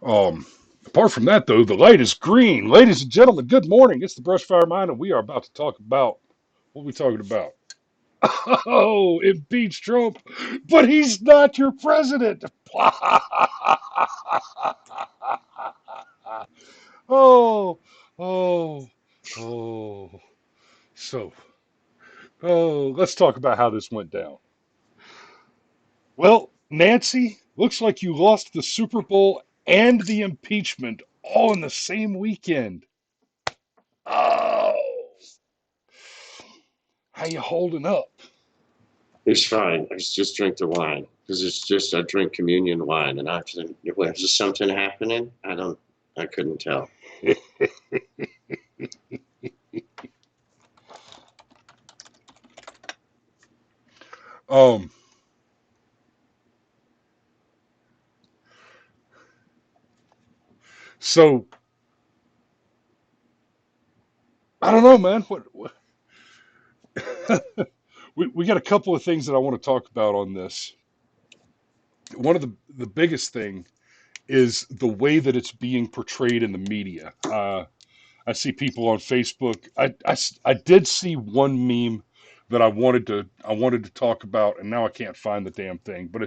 Um, Apart from that, though, the light is green. Ladies and gentlemen, good morning. It's the Brushfire Mind, and we are about to talk about what are we talking about? Oh, impeach Trump, but he's not your president. Oh, oh, oh. So, let's talk about how this went down. Well, Nancy, looks like you lost the Super Bowl and the impeachment all in the same weekend. Oh, how you holding up? It's fine. I just drink the wine because it's just I drink communion wine, and I said, "Wait, is there something happening?" I couldn't tell. Um, so I don't know, man. What we got a couple of things that I want to talk about on this. One of the biggest thing is the way that it's being portrayed in the media. I see people on Facebook. I did see one meme that I wanted to talk about, and now I can't find the damn thing. But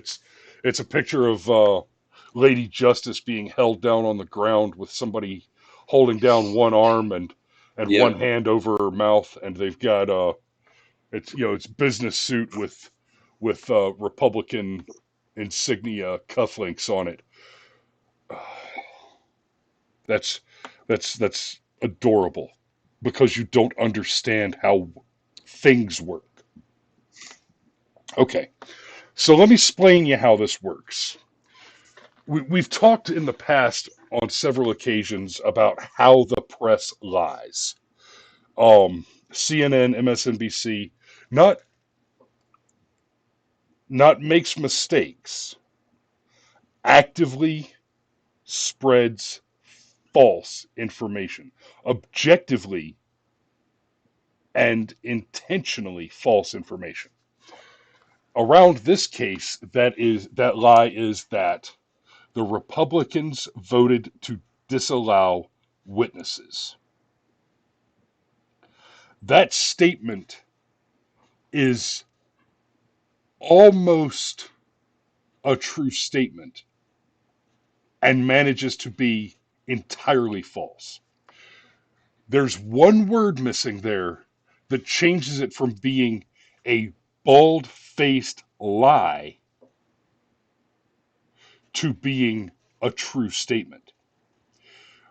it's a picture of Lady Justice being held down on the ground with somebody holding down one arm and one Yep. hand over her mouth, and they've got it's business suit with Republican insignia cufflinks on it. That's that's adorable because you don't understand how things work. Okay, so let me explain you how this works. We've talked in the past on several occasions about how the press lies. CNN, MSNBC, not not makes mistakes, actively spreads false information, objectively and intentionally false information. Around this case, that lie is that the Republicans voted to disallow witnesses. That statement is almost a true statement and manages to be entirely false. There's one word missing there that changes it from being a bald faced lie to being a true statement.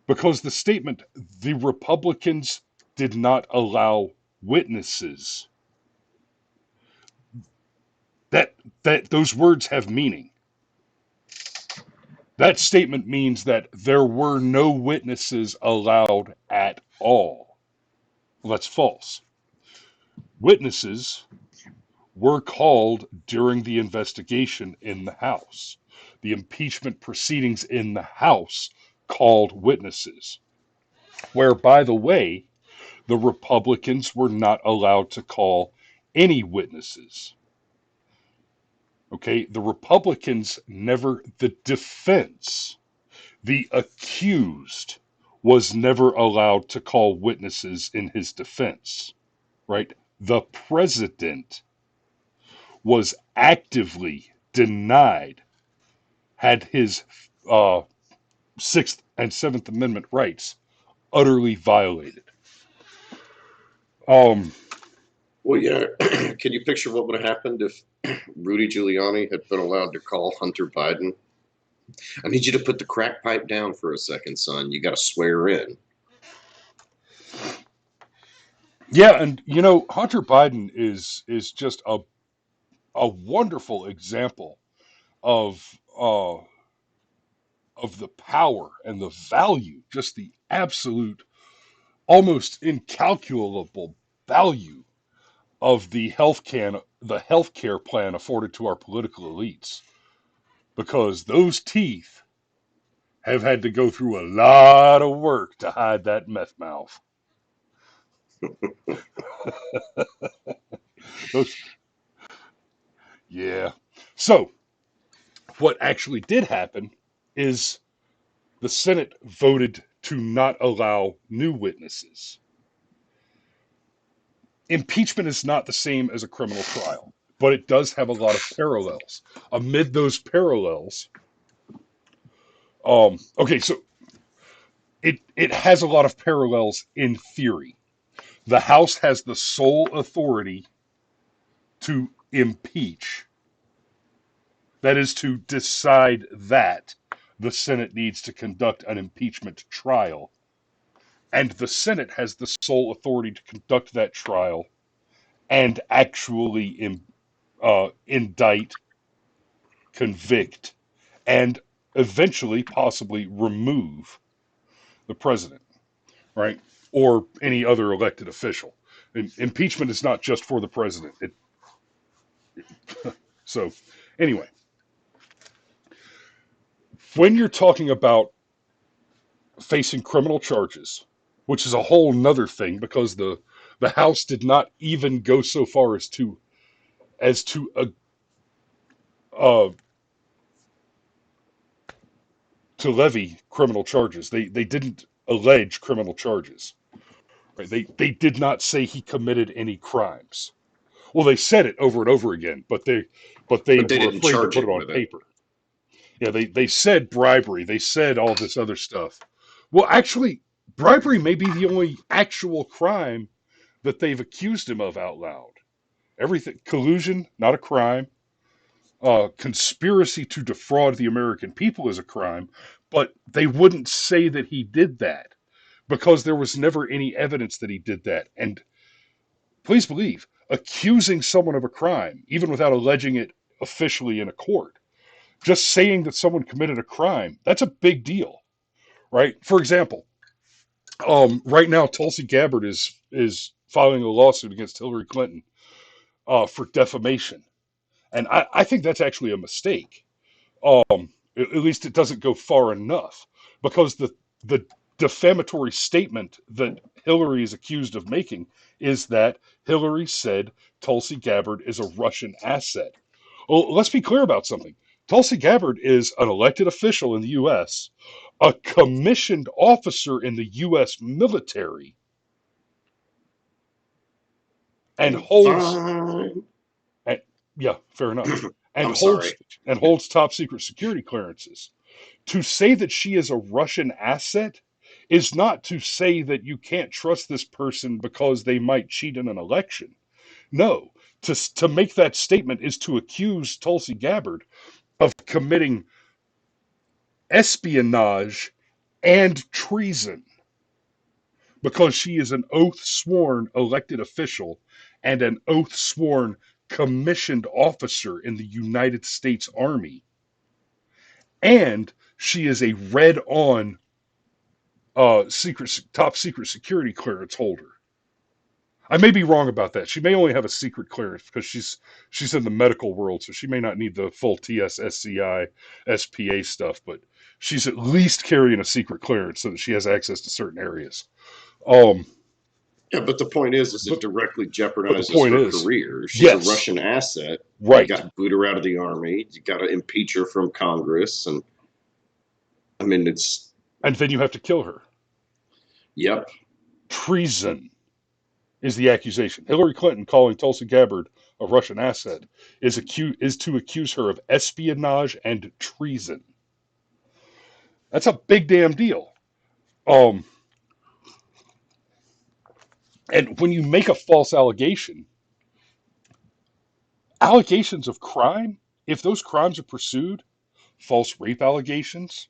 Because the statement, the Republicans did not allow witnesses, that those words have meaning. That statement means that there were no witnesses allowed at all. Well, that's false. Witnesses were called during the investigation in the House. The impeachment proceedings in the House called witnesses, where, by the way, the Republicans were not allowed to call any witnesses. Okay, the Republicans never, the defense, the accused was never allowed to call witnesses in his defense, right? The president was actively denied, had his uh, Sixth and Seventh Amendment rights utterly violated. Um, Well, yeah. Can you picture what would have happened if Rudy Giuliani had been allowed to call Hunter Biden? I need you to put the crack pipe down for a second, son. You got to swear in. yeah, and Hunter Biden is just a wonderful example of the power and the value, just the absolute, almost incalculable value of the healthcare plan afforded to our political elites, because those teeth have had to go through a lot of work to hide that meth mouth. Those, yeah. So what actually did happen is The Senate voted to not allow new witnesses. Impeachment is not the same as a criminal trial, but it does have a lot of parallels. Amid those parallels, okay, so it has a lot of parallels in theory. The House has the sole authority to impeach, that is, to decide that the Senate needs to conduct an impeachment trial. And the Senate has the sole authority to conduct that trial and actually indict, convict, and eventually possibly remove the president, right? Or any other elected official. Impeachment is not just for the president. So, anyway, when you're talking about facing criminal charges, which is a whole nother thing because the House did not even go so far uh, to levy criminal charges. They didn't allege criminal charges. Right? They did not say he committed any crimes. Well, they said it over and over again, but they But they were didn't afraid to charge put it him on with it. paper. Yeah, they said bribery. They said all this other stuff. Well, actually, bribery may be the only actual crime that they've accused him of out loud. Everything collusion, not a crime. Conspiracy to defraud the American people is a crime, but they wouldn't say that he did that because there was never any evidence that he did that. And please believe, accusing someone of a crime, even without alleging it officially in a court, just saying that someone committed a crime, that's a big deal, right? For example, right now Tulsi Gabbard is filing a lawsuit against Hillary Clinton for defamation, and I think that's actually a mistake. At least it doesn't go far enough because the defamatory statement that Hillary is accused of making is that Hillary said Tulsi Gabbard is a Russian asset. Well, let's be clear about something. Tulsi Gabbard is an elected official in the U.S., a commissioned officer in the U.S. military, and holds Fine. and, yeah, fair enough, and I'm sorry. holds top secret security clearances. To say that she is a Russian asset is not to say that you can't trust this person because they might cheat in an election. No, to make that statement is to accuse Tulsi Gabbard of committing espionage and treason because she is an oath sworn elected official and an oath sworn commissioned officer in the United States Army. And she is a red on top secret security clearance holder. I may be wrong about that. She may only have a secret clearance because she's in the medical world, so she may not need the full TSSCI SPA stuff, but she's at least carrying a secret clearance so that she has access to certain areas. Um, Yeah, but the point is it but directly but the jeopardizes point her is, career. She's a yes, Russian asset. You got right, to boot her out of the army. You got to impeach her from Congress, and I mean, it's and then you have to kill her. yep. Treason is the accusation. Hillary Clinton calling Tulsi Gabbard a Russian asset is to accuse her of espionage and treason. That's a big damn deal. Um, and when you make a false allegation, allegations of crime, if those crimes are pursued, false rape allegations,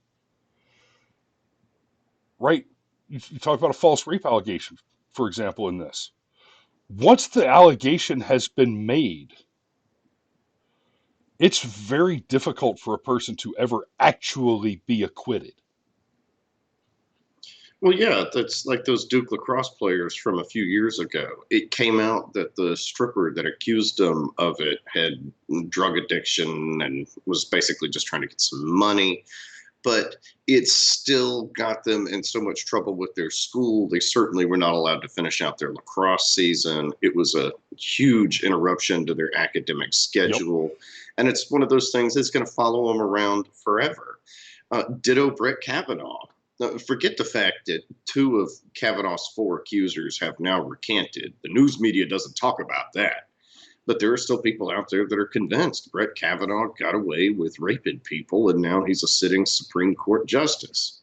right? You talk about a false rape allegation, for example, in this. Once the allegation has been made, it's very difficult for a person to ever actually be acquitted. Well, yeah, that's like those Duke lacrosse players from a few years ago. It came out that the stripper that accused them of it had drug addiction and was basically just trying to get some money. But it still got them in so much trouble with their school. They certainly were not allowed to finish out their lacrosse season. It was a huge interruption to their academic Yep. schedule. And it's one of those things that's going to follow them around forever. Ditto Brett Kavanaugh. Forget the fact that 2 of Kavanaugh's 4 accusers have now recanted. The news media doesn't talk about that. But there are still people out there that are convinced Brett Kavanaugh got away with raping people, and now he's a sitting Supreme Court justice.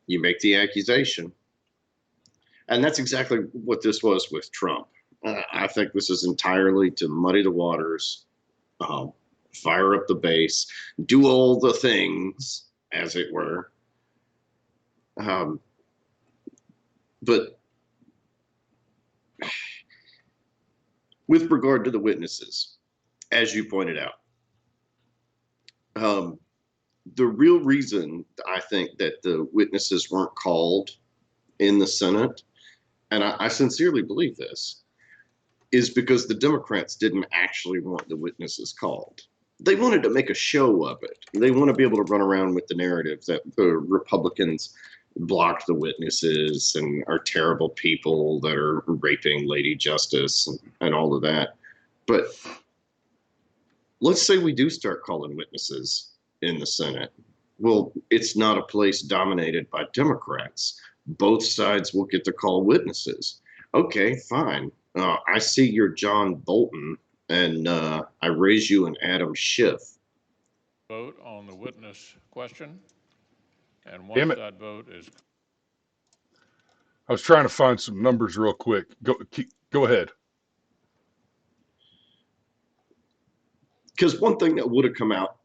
You make the accusation. And that's exactly what this was with Trump. I think this is entirely to muddy the waters, fire up the base, do all the things, as it were. But with regard to the witnesses, as you pointed out, the real reason I think that the witnesses weren't called in the Senate, and I sincerely believe this, is because the Democrats didn't actually want the witnesses called. They wanted to make a show of it. They want to be able to run around with the narrative that the Republicans blocked the witnesses and are terrible people that are raping Lady Justice and all of that. But let's say we do start calling witnesses in the Senate. Well, it's not a place dominated by Democrats. Both sides will get to call witnesses. Okay, fine. I see you're John Bolton, and I raise you an Adam Schiff. Vote on the witness question, and Damn once it. that vote is I was trying to find some numbers real quick. Go ahead. Because one thing that would have come out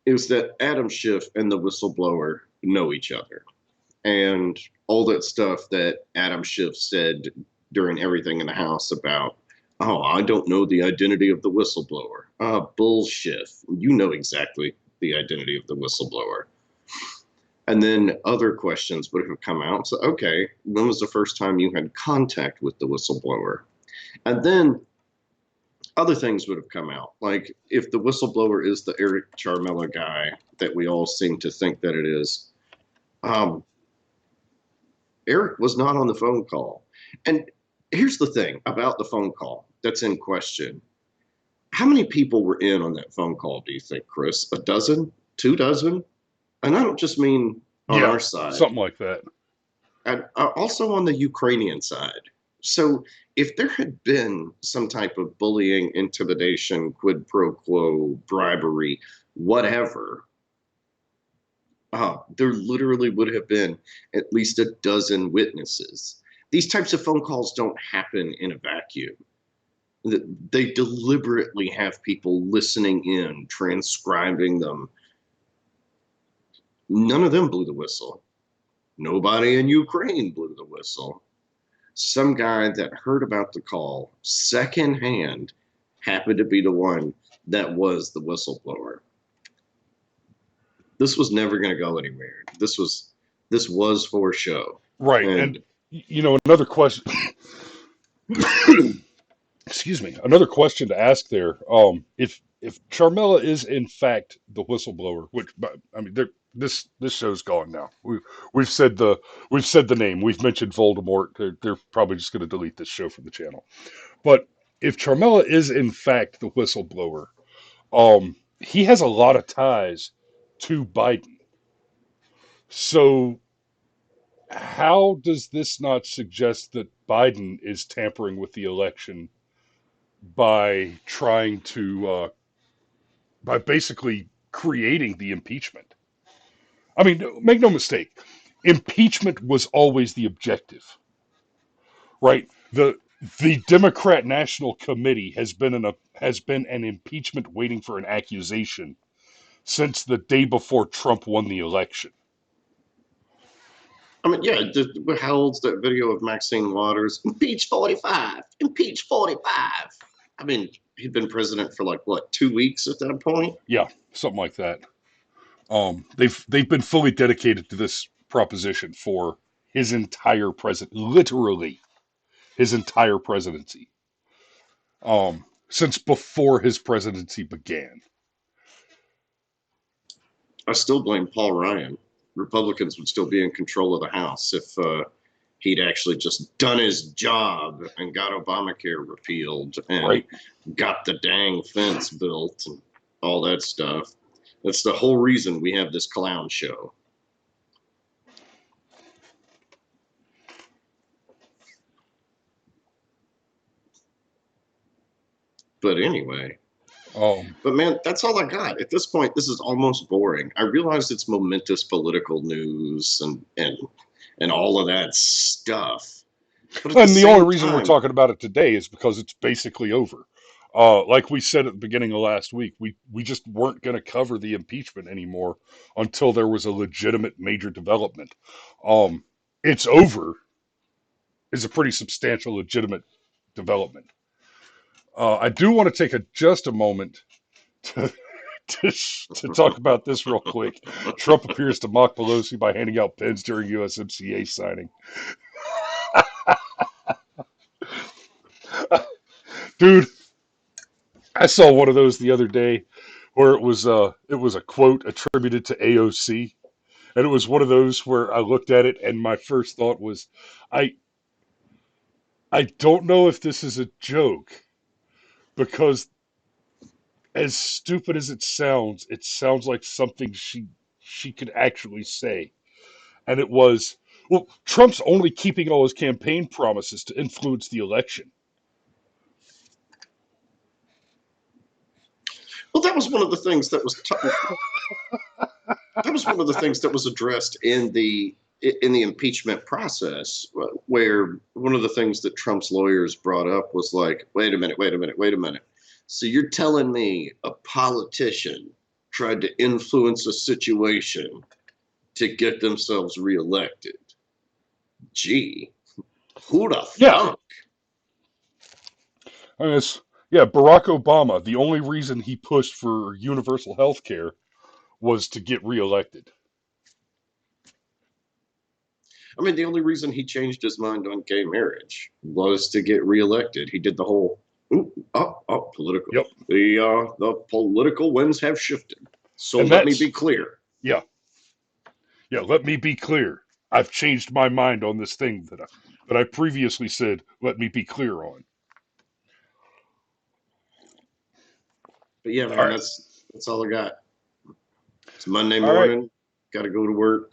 is that Adam Schiff and the whistleblower know each other. And all that stuff that Adam Schiff said during everything in the House about, oh, I don't know the identity of the whistleblower. Bullshit. You know exactly the identity of the whistleblower. And then other questions would have come out. So, okay, when was the first time you had contact with the whistleblower? And then other things would have come out. Like if the whistleblower is the Eric Charmella guy that we all seem to think that it is, Eric was not on the phone call. And here's the thing about the phone call that's in question. How many people were in on that phone call, do you think, Chris? A dozen? 2 dozen? And I don't just mean on our side. Something like that. And also on the Ukrainian side. So if there had been some type of bullying, intimidation, quid pro quo, bribery, whatever, there literally would have been at least a dozen witnesses. These types of phone calls don't happen in a vacuum. They deliberately have people listening in, transcribing them. None of them blew the whistle. Nobody in Ukraine blew the whistle. Some guy that heard about the call secondhand happened to be the one that was the whistleblower. This was never going to go anywhere. This was for show. Right. And you know, another question excuse me, another question to ask there. If Charmella is in fact the whistleblower, which I mean, this show's gone now. We've said the name. We've mentioned Voldemort. They're probably just going to delete this show from the channel. But if Charmella is in fact the whistleblower, he has a lot of ties to Biden. So how does this not suggest that Biden is tampering with the election by trying to by basically creating the impeachment? I mean, make no mistake, impeachment was always the objective, right? The Democrat National Committee has been an impeachment waiting for an accusation since the day before Trump won the election. I mean, yeah, how old's that video of Maxine Waters? Impeach 45. Impeach 45. I mean, he'd been president for like, what, 2 weeks at that point? Yeah, something like that. They've been fully dedicated to this proposition for his entire literally his entire presidency. Since before his presidency began. I still blame Paul Ryan. Republicans would still be in control of the House if he'd actually just done his job and got Obamacare repealed and got the dang fence built and all that stuff. That's the whole reason we have this clown show. But anyway, but man, that's all I got. At this point, this is almost boring. I realize it's momentous political news and all of that stuff. But at And the only same reason we're time, talking about it today is because it's basically over. Like we said at the beginning of last week, we just weren't going to cover the impeachment anymore until there was a legitimate major development. It's over is a pretty substantial legitimate development. I do want to take just a moment to, to talk about this real quick. Trump appears to mock Pelosi by handing out pens during USMCA signing. Dude, I saw one of those the other day where it was a quote attributed to AOC, and it was one of those where I looked at it and my first thought was, I I don't know if this is a joke because as stupid as it sounds like something she could actually say. And it was, well, Trump's only keeping all his campaign promises to influence the election. well, that was one of the things that was that was one of the things that was addressed in the impeachment process, where one of the things that Trump's lawyers brought up was like, wait a minute, wait a minute, wait a minute. So you're telling me a politician tried to influence a situation to get themselves reelected? Gee, who the Yeah, thunk? I mean, yeah, Barack Obama, the only reason he pushed for universal health care was to get reelected. I mean, the only reason he changed his mind on gay marriage was to get reelected. He did the whole, political. Yep. The political winds have shifted. So And let me that's, be clear. yeah, yeah, let me be clear. I've changed my mind on this thing that I previously said, let me be clear on. But yeah, All man, right. that's all I got. It's Monday All right. morning. Got to go to work.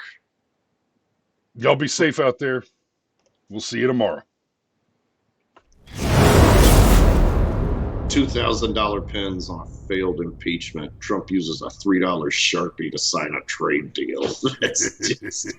Y'all be safe out there. We'll see you tomorrow. $2,000 pens on a failed impeachment. Trump uses a $3 Sharpie to sign a trade deal. That's just.